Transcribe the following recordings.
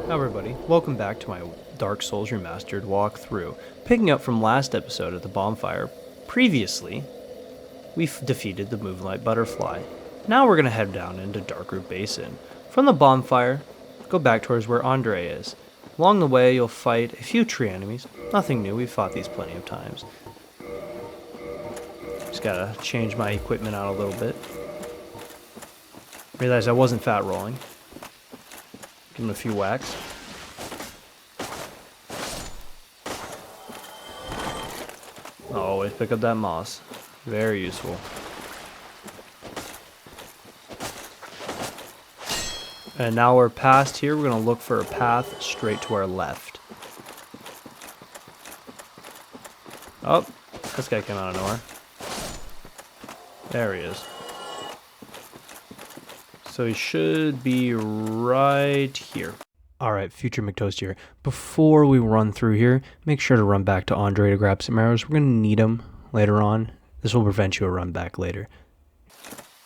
Hi everybody, welcome back to my Dark Souls Remastered walkthrough. Picking up from last episode at the bonfire, previously, we defeated the Moonlight Butterfly. Now we're going to head down into Darkroot Basin. From the bonfire, go back towards where Andre is. Along the way, you'll fight a few tree enemies. Nothing new, we've fought these plenty of times. Just gotta change my equipment out a little bit. Realized I wasn't fat rolling. Give him a few whacks. Always pick up that moss. Very useful. And now we're past here. We're going to look for a path straight to our left. Oh, this guy came out of nowhere. There he is. So he should be right here. Alright, Future McToast here. Before we run through here, make sure to run back to Andre to grab some arrows. We're going to need them later on. This will prevent you a run back later.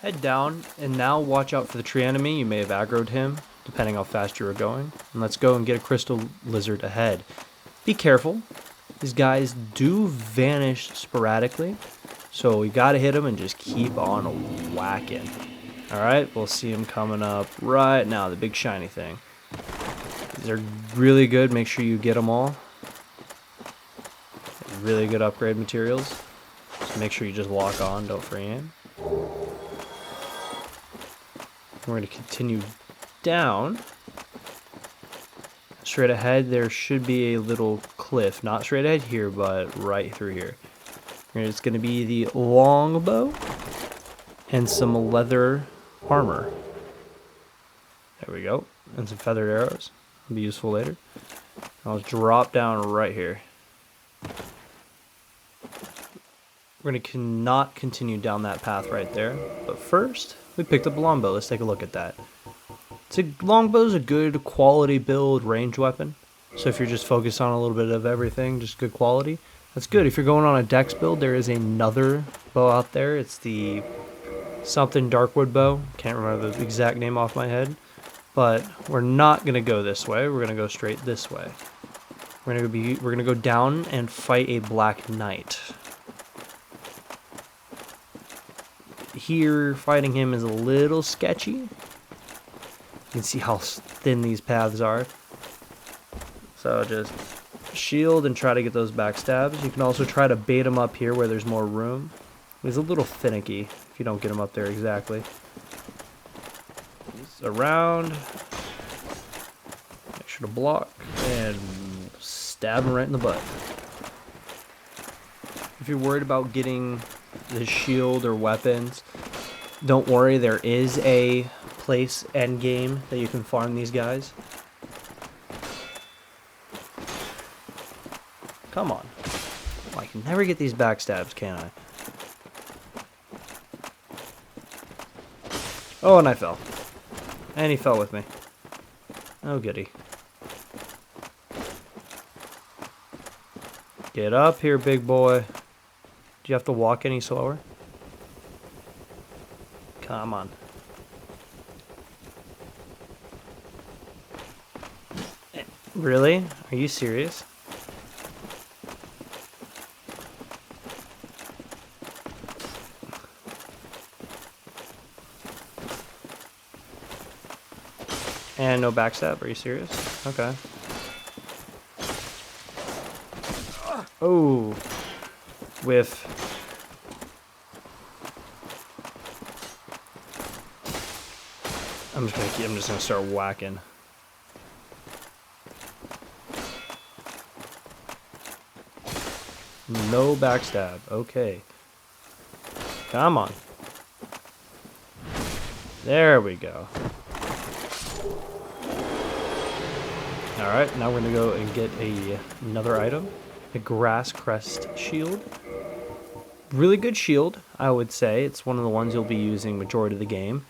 Head down, and now watch out for the tree enemy. You may have aggroed him, depending how fast you were going. And let's go and get a crystal lizard ahead. Be careful. These guys do vanish sporadically, so we got to hit them and just keep on whacking. Alright, we'll see him coming up right now, the big shiny thing. They're really good. Make sure you get them all. Really good upgrade materials. So make sure you just walk on, don't free aim. We're going to continue down. Straight ahead, there should be a little cliff. Not straight ahead here, but right through here. And it's going to be the longbow and some leather armor. There we go. And some feathered arrows. Will be useful later. I'll drop down right here. We're going to not continue down that path right there. But first, we picked up a longbow. Let's take a look at that. Longbow is a good quality build range weapon. So if you're just focused on a little bit of everything, just good quality, that's good. If you're going on a dex build, there is another bow out there. It's the something Darkwood bow. Can't remember the exact name off my head. But we're not going to go this way. We're going to go straight this way. We're going to go down and fight a Black Knight. Here, fighting him is a little sketchy. You can see how thin these paths are. So just shield and try to get those backstabs. You can also try to bait him up here where there's more room. He's a little finicky if you don't get him up there exactly. He's around. Make sure to block and stab him right in the butt. If you're worried about getting the shield or weapons, don't worry, there is a place end game that you can farm these guys. Come on. I can never get these backstabs, can I? Oh, and I fell. And he fell with me. Oh, goody. Get up here, big boy. Do you have to walk any slower? Come on. Really? Are you serious? And no backstab? Are you serious? Okay. Oh. Whiff. I'm just gonna start whacking. No backstab. Okay. Come on. There we go. Alright, now we're gonna go and get another item. A grass crest shield. Really good shield, I would say. It's one of the ones you'll be using majority of the game.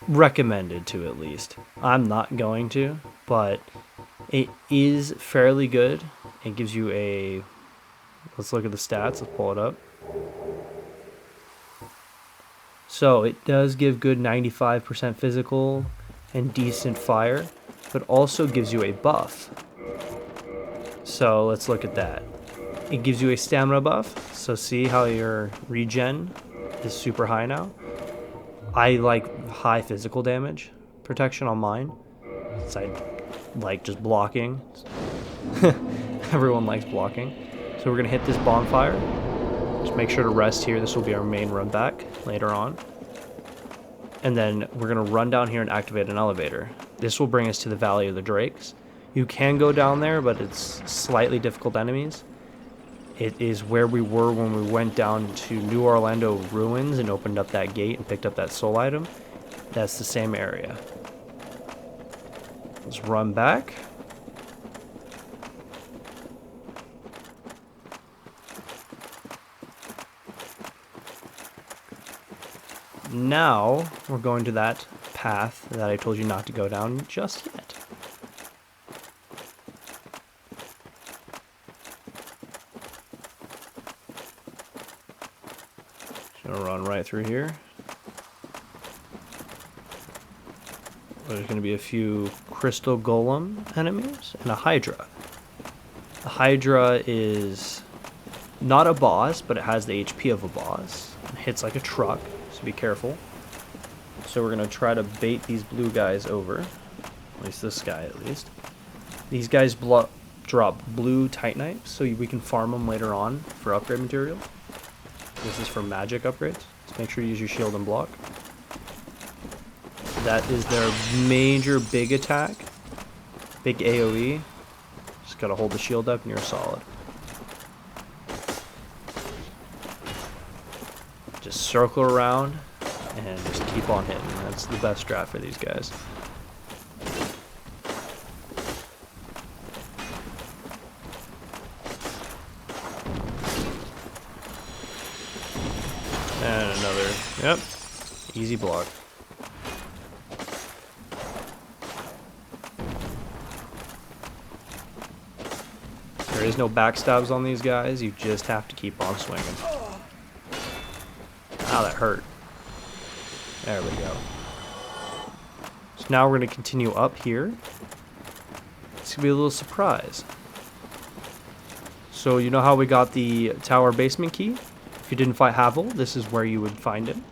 Recommended to, at least. I'm not going to, but it is fairly good. It gives you a... Let's look at the stats. Let's pull it up. So it does give good 95% physical and decent fire. it also gives you a buff. So let's look at that. It gives you a stamina buff. So see how your regen is super high now? I like high physical damage protection on mine. So I like just blocking. Everyone likes blocking. So we're gonna hit this bonfire. Just make sure to rest here. This will be our main run back later on. And then we're gonna run down here and activate an elevator. This will bring us to the Valley of the Drakes. You can go down there, but it's slightly difficult enemies. It is where we were when we went down to New Orlando Ruins and opened up that gate and picked up that soul item. That's the same area. Let's run back. Now we're going to that path that I told you not to go down just yet. Just gonna run right through here. There's gonna be a few crystal golem enemies and a Hydra. The Hydra is not a boss, but it has the HP of a boss. It hits like a truck. So be careful. So we're going to try to bait these blue guys over. At least this guy, at least. These guys drop blue titanite, so we can farm them later on for upgrade material. This is for magic upgrades. So make sure you use your shield and block. That is their major big attack. Big AoE. Just got to hold the shield up and you're solid. Just circle around and just keep on hitting. That's the best strat for these guys. And another, yep, easy block. There is no backstabs on these guys, you just have to keep on swinging. Ow, that hurt. There we go. So now we're going to continue up here. It's going to be a little surprise. So you know how we got the tower basement key? If you didn't fight Havel, this is where you would find him.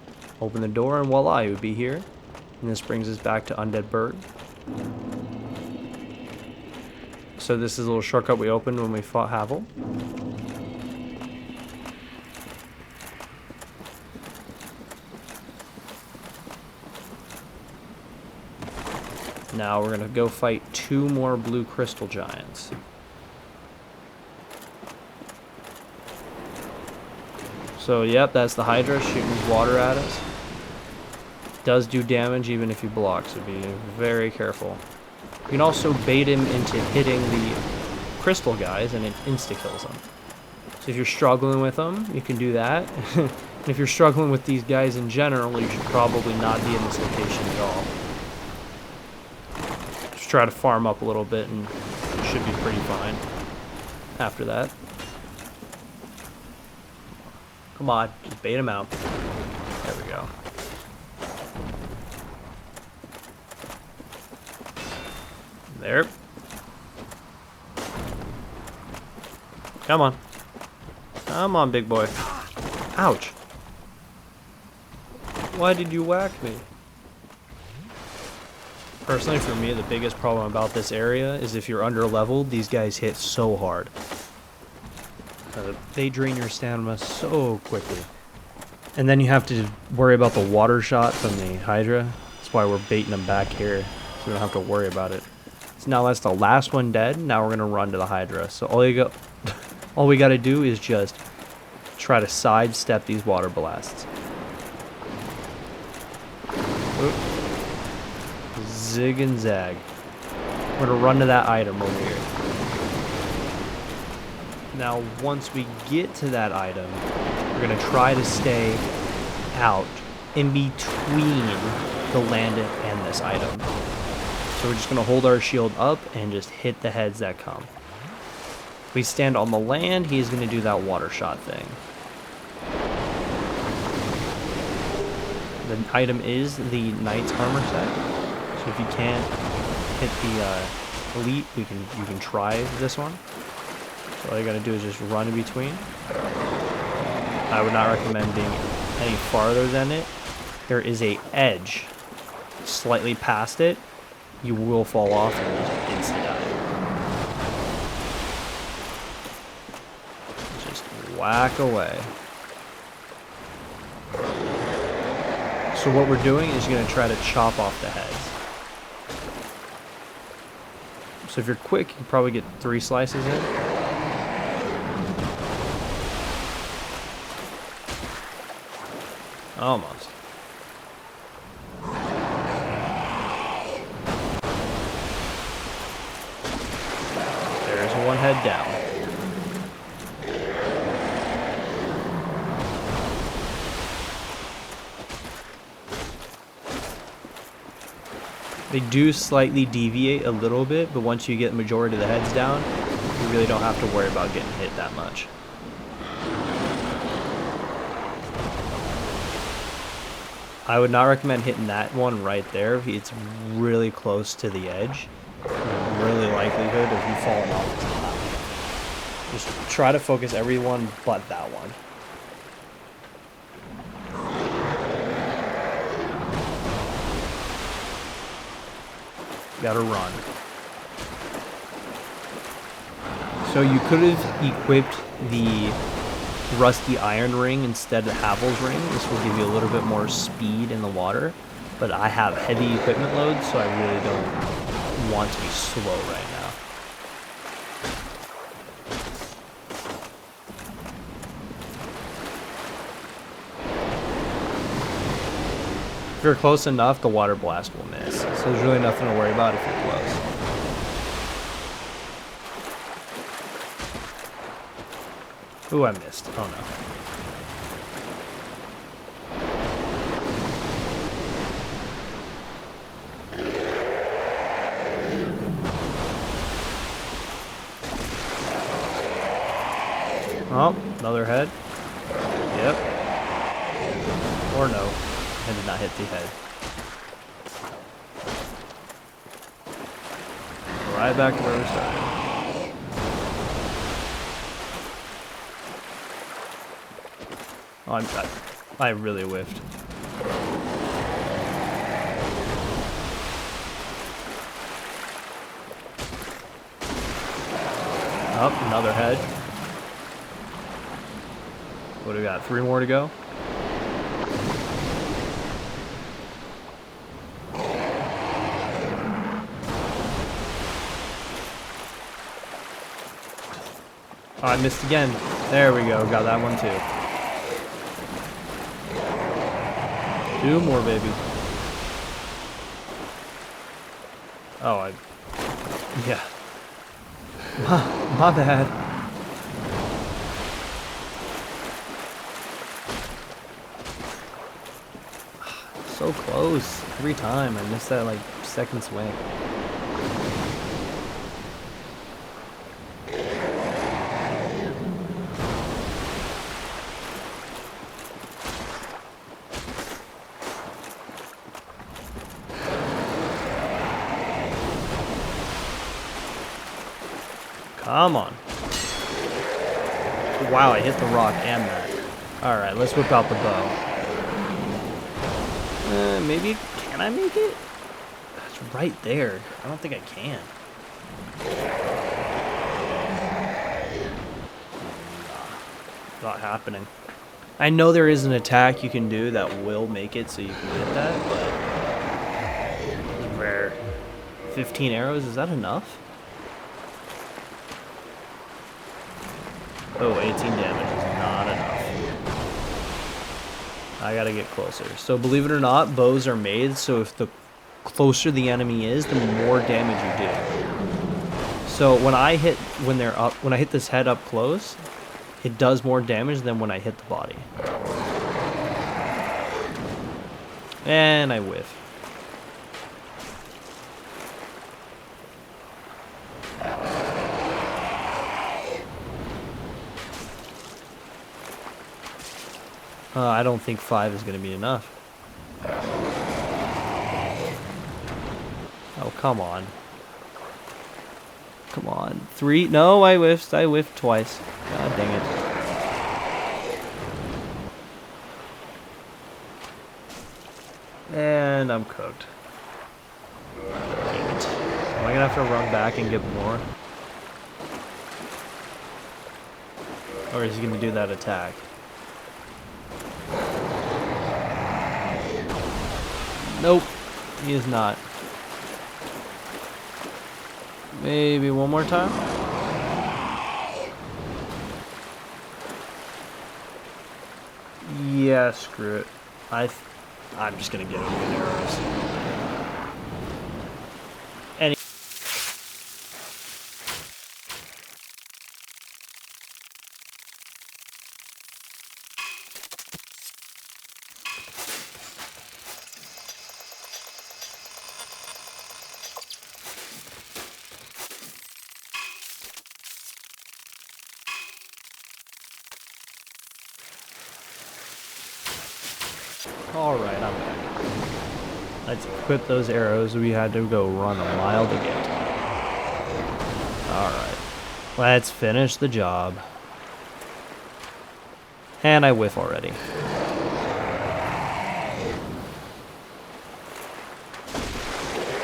Open the door and voila, he would be here. And this brings us back to Undead Bird. So this is a little shortcut we opened when we fought Havel. Now we're going to go fight 2 more blue crystal giants. So yep, that's the Hydra shooting water at us. Does do damage even if he blocks, so be very careful. You can also bait him into hitting the crystal guys and it insta-kills them. So if you're struggling with them, you can do that. And if you're struggling with these guys in general, you should probably not be in this location at all. Just try to farm up a little bit and it should be pretty fine after that. Come on, just bait him out. There we go. There. Come on. Come on, big boy. Ouch. Why did you whack me? Personally, for me, the biggest problem about this area is if you're under-leveled, these guys hit so hard. They drain your stamina so quickly. And then you have to worry about the water shot from the Hydra. That's why we're baiting them back here, so we don't have to worry about it. So now that's the last one dead. Now we're gonna run to the Hydra. So all we gotta do is just try to sidestep these water blasts. Oop. Zig and zag. We're gonna run to that item over here. Now, once we get to that item, we're gonna try to stay out in between the land and this item. So we're just gonna hold our shield up and just hit the heads that come. If we stand on the land, he's gonna do that water shot thing. The item is the Knight's armor set. So if you can't hit the elite, you can try this one. So all you gotta do is just run in between. I would not recommend being any farther than it. There is a edge slightly past it. You will fall off and just insta die. Just whack away. So what we're doing is you're gonna try to chop off the heads. So if you're quick, you can probably get 3 slices in. Almost. There's one head down. They do slightly deviate a little bit, but once you get the majority of the heads down, you really don't have to worry about getting hit that much. I would not recommend hitting that one right there. It's really close to the edge. Really likelihood of you falling off the top. Just try to focus everyone but that one. Gotta run. So you could have equipped the rusty iron ring instead of Havel's ring. This will give you a little bit more speed in the water, but I have heavy equipment load, so I really don't want to be slow right now. If you're close enough, the water blast will miss, so there's really nothing to worry about if you're close. Ooh, I missed. Oh no. Oh, another head. Yep. Or no. I did not hit the head. Right back to where we started. Oh, I really whiffed. Oh, another head. What do we got? 3 more to go? Oh, I missed again. There we go. Got that one too. 2 more, baby. Oh, yeah. My bad. So close. Every time. I miss that, like, second swing. Come on. Wow, I hit the rock and that. Alright, let's whip out the bow. Maybe, can I make it? That's right there. I don't think I can. Not happening. I know there is an attack you can do that will make it so you can get that, but rare. 15 arrows, is that enough? Oh, 18 damage is not enough. I gotta get closer. So believe it or not, bows are made so if the closer the enemy is, the more damage you do. So when I hit this head up close, it does more damage than when I hit the body. And I whiff. I don't think 5 is going to be enough. Oh, come on. Come on. 3. No, I whiffed. I whiffed twice. God dang it. And I'm cooked. Dang it. Am I gonna have to run back and get more? Or is he gonna do that attack? Nope. He is not. Maybe one more time? Yeah, screw it. I'm just gonna get him with arrows. Any. Alright, I'm back. Let's equip those arrows. We had to go run a mile to get. Alright. Let's finish the job. And I whiff already.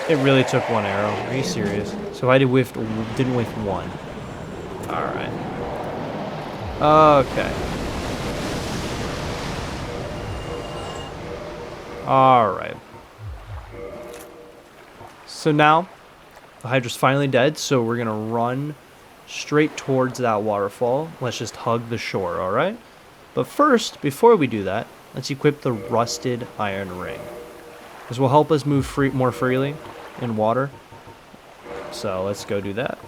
It really took one arrow. Are you serious? So I didn't whiff one. Alright. Okay. Alright. So now, the Hydra's finally dead, so we're gonna run straight towards that waterfall. Let's just hug the shore, alright? But first, before we do that, let's equip the rusted iron ring. This will help us move more freely in water. So let's go do that.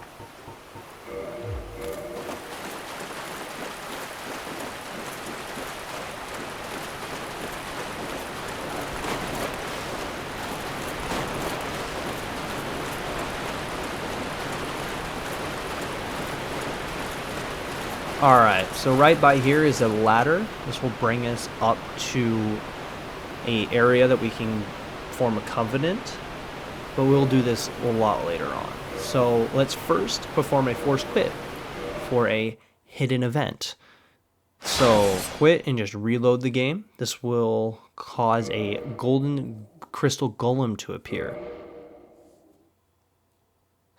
Alright, so right by here is a ladder. This will bring us up to an area that we can form a covenant, but we'll do this a lot later on. So let's first perform a force quit for a hidden event. So quit and just reload the game. This will cause a golden crystal golem to appear.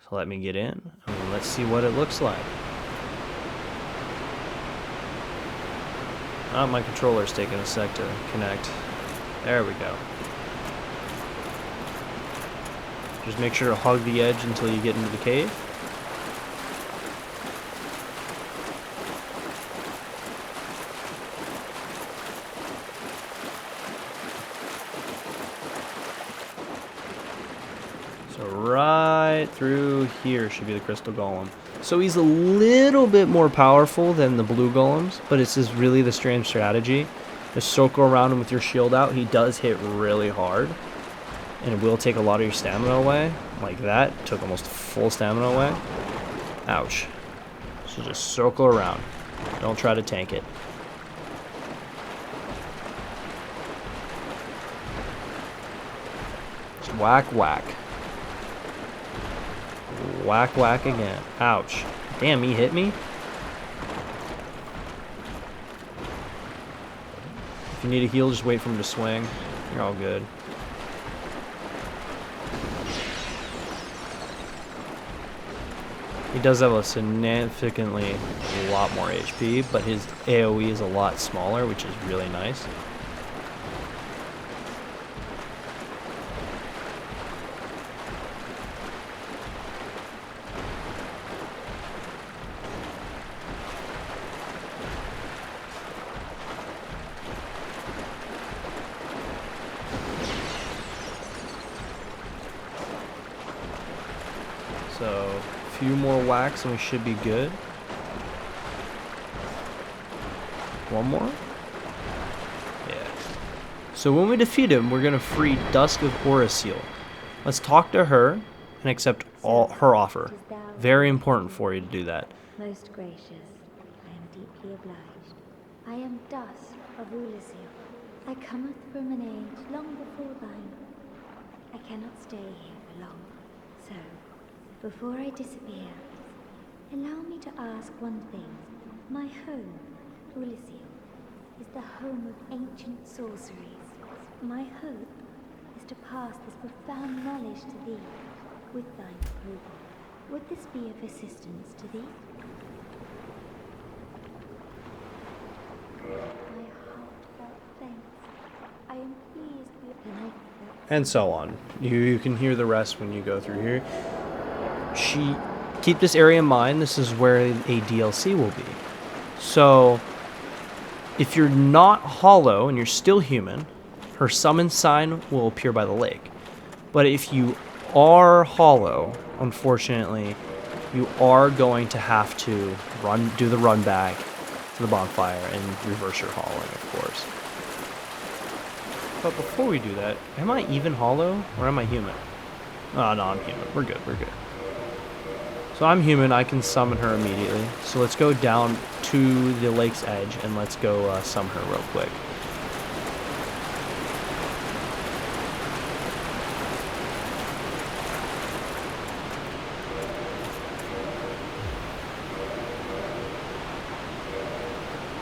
So let me get in and let's see what it looks like. Oh, my controller's taking a sec to connect. There we go. Just make sure to hug the edge until you get into the cave. So right through here should be the crystal golem. So he's a little bit more powerful than the blue golems, but it's just really the strange strategy. Just circle around him with your shield out. He does hit really hard, and it will take a lot of your stamina away. Like that, took almost full stamina away. Ouch. So just circle around. Don't try to tank it. Just whack, whack. Whack, whack again. Ouch. Damn, he hit me? If you need a heal, just wait for him to swing. You're all good. He does have a significantly a lot more HP, but his AoE is a lot smaller, which is really nice. So, a few more whacks and we should be good. One more? Yeah. So when we defeat him, we're going to free Dusk of Orasil. Let's talk to her and accept all her offer. Very important for you to do that. Most gracious, I am deeply obliged. I am Dusk of Orasil. I cometh from an age long before thine. I cannot stay here for long, so before I disappear, Allow me to ask one thing. My home, Ulysses, is the home of ancient sorceries. My hope is to pass this profound knowledge to thee, with thine approval. Would this be of assistance to thee? My heartfelt thanks. I am pleased with the life that... And so on. You can hear the rest when you go through here. Keep this area in mind. This is where a DLC will be. So, if you're not hollow and you're still human, her summon sign will appear by the lake. But if you are hollow, unfortunately, you are going to have to do the run back to the bonfire and reverse your hollowing, of course. But before we do that, am I even hollow or am I human? Oh, no, I'm human. We're good, we're good. So I'm human, I can summon her immediately. So let's go down to the lake's edge and let's go summon her real quick.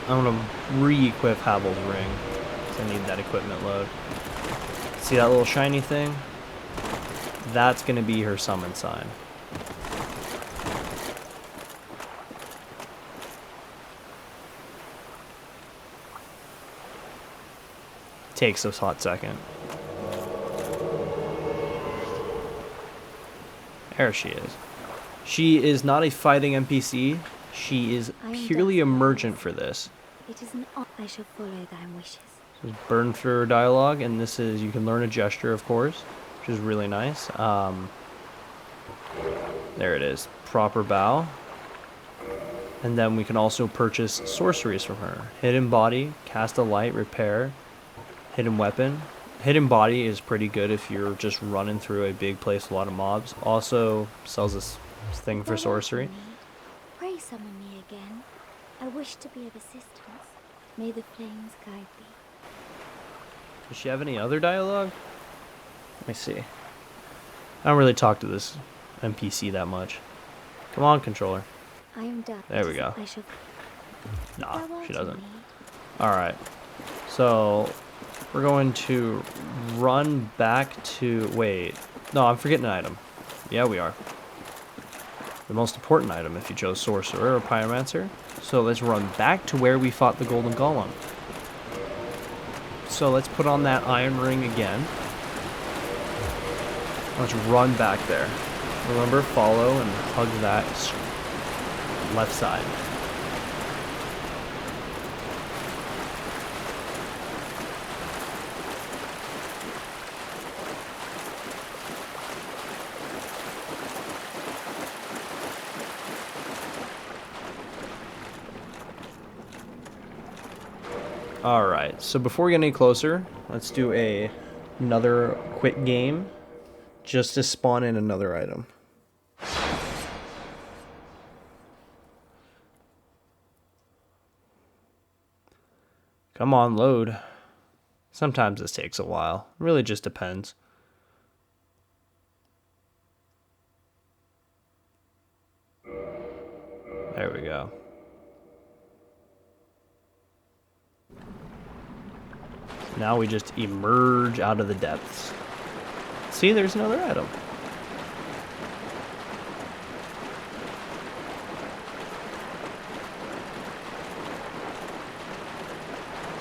I'm gonna re-equip Havel's ring, because I need that equipment load. See that little shiny thing? That's gonna be her summon sign. Takes a hot second. There she is. She is not a fighting NPC. She is purely emergent for this. It is an honor. I shall follow thy wishes. This is burn through dialogue, and this is, you can learn a gesture, of course, which is really nice. There it is. Proper bow. And then we can also purchase sorceries from her. Hidden body, cast a light, repair. Hidden weapon. Hidden body is pretty good if you're just running through a big place with a lot of mobs. Also sells this thing for sorcery. Pray summon me again. I wish to be of assistance. May the flames guide thee. Does she have any other dialogue? Let me see. I don't really talk to this NPC that much. Come on, controller. I am done. There we go. I shall... Nah, she doesn't. Alright. So, we're going to run back to... Wait. No, I'm forgetting an item. Yeah, we are. The most important item if you chose Sorcerer or Pyromancer. So let's run back to where we fought the Golden Golem. So let's put on that iron ring again. Let's run back there. Remember, follow and hug that left side. Alright, so before we get any closer, let's do another quick game just to spawn in another item. Come on, load. Sometimes this takes a while. It really just depends. There we go. Now we just emerge out of the depths. See, there's another item.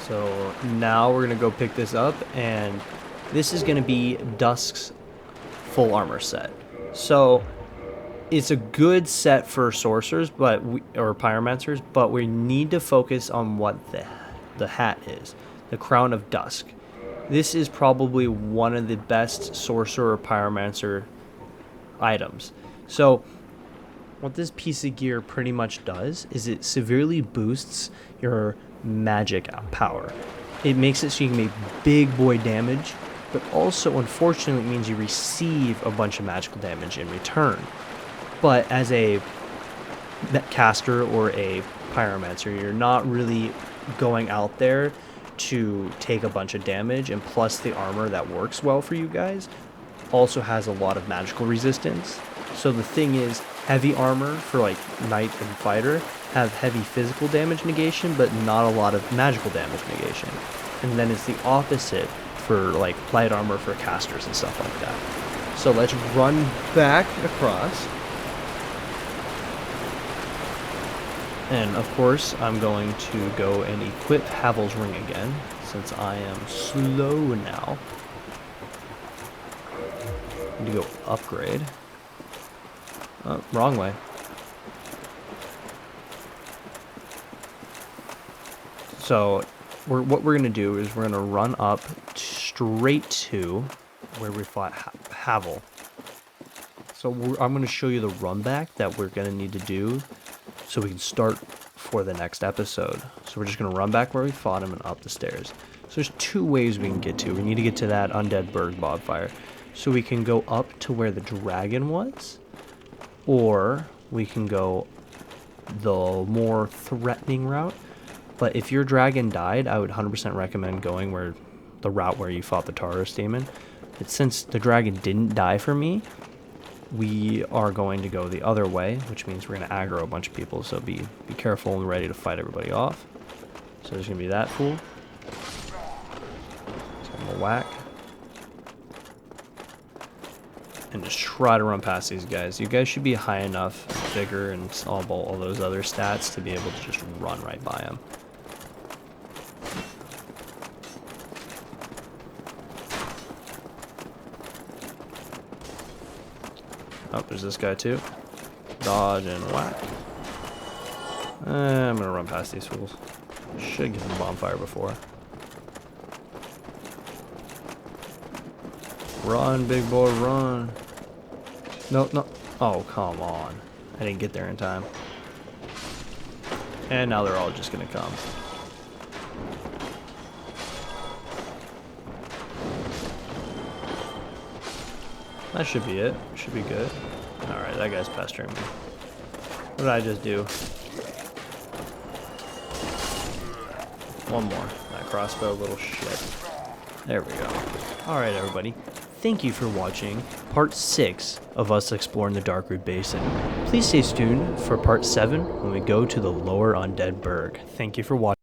So now we're gonna go pick this up, and this is gonna be Dusk's full armor set. So it's a good set for sorcerers, or pyromancers, but we need to focus on what the hat is. The Crown of Dusk. This is probably one of the best sorcerer or pyromancer items. So what this piece of gear pretty much does is it severely boosts your magic power. It makes it so you can make big boy damage, but also unfortunately it means you receive a bunch of magical damage in return. But as a caster or a pyromancer, you're not really going out there to take a bunch of damage, and plus the armor that works well for you guys also has a lot of magical resistance. So the thing is, heavy armor for like knight and fighter have heavy physical damage negation, but not a lot of magical damage negation. And then it's the opposite for like light armor for casters and stuff like that. So let's run back across. And of course, I'm going to go and equip Havel's Ring again, since I am slow now. Need to go upgrade. Oh, wrong way. So, what we're going to do is we're going to run up straight to where we fought Havel. So I'm going to show you the run back that we're going to need to do so we can start for the next episode. So we're just going to run back where we fought him and up the stairs. So there's two ways we can get to. We need to get to that Undead Berg bonfire. So we can go up to where the dragon was, or we can go the more threatening route. But if your dragon died, I would 100% recommend going the route where you fought the Taurus demon. But since the dragon didn't die for me, we are going to go the other way, which means we're going to aggro a bunch of people. So be careful and ready to fight everybody off. So there's going to be that fool. So I'm going to whack. And just try to run past these guys. You guys should be high enough vigor and all those other stats to be able to just run right by them. Oh, there's this guy too. Dodge and whack. I'm gonna run past these fools. Should get them bonfire before. Run, big boy, run. No, no. Oh, come on. I didn't get there in time. And now they're all just gonna come. That should be it. Should be good. Alright, that guy's pestering me. What did I just do? One more. That crossbow little shit. There we go. Alright, everybody. Thank you for watching part 6 of us exploring the Darkroot Basin. Please stay tuned for part 7 when we go to the lower Undead Berg. Thank you for watching.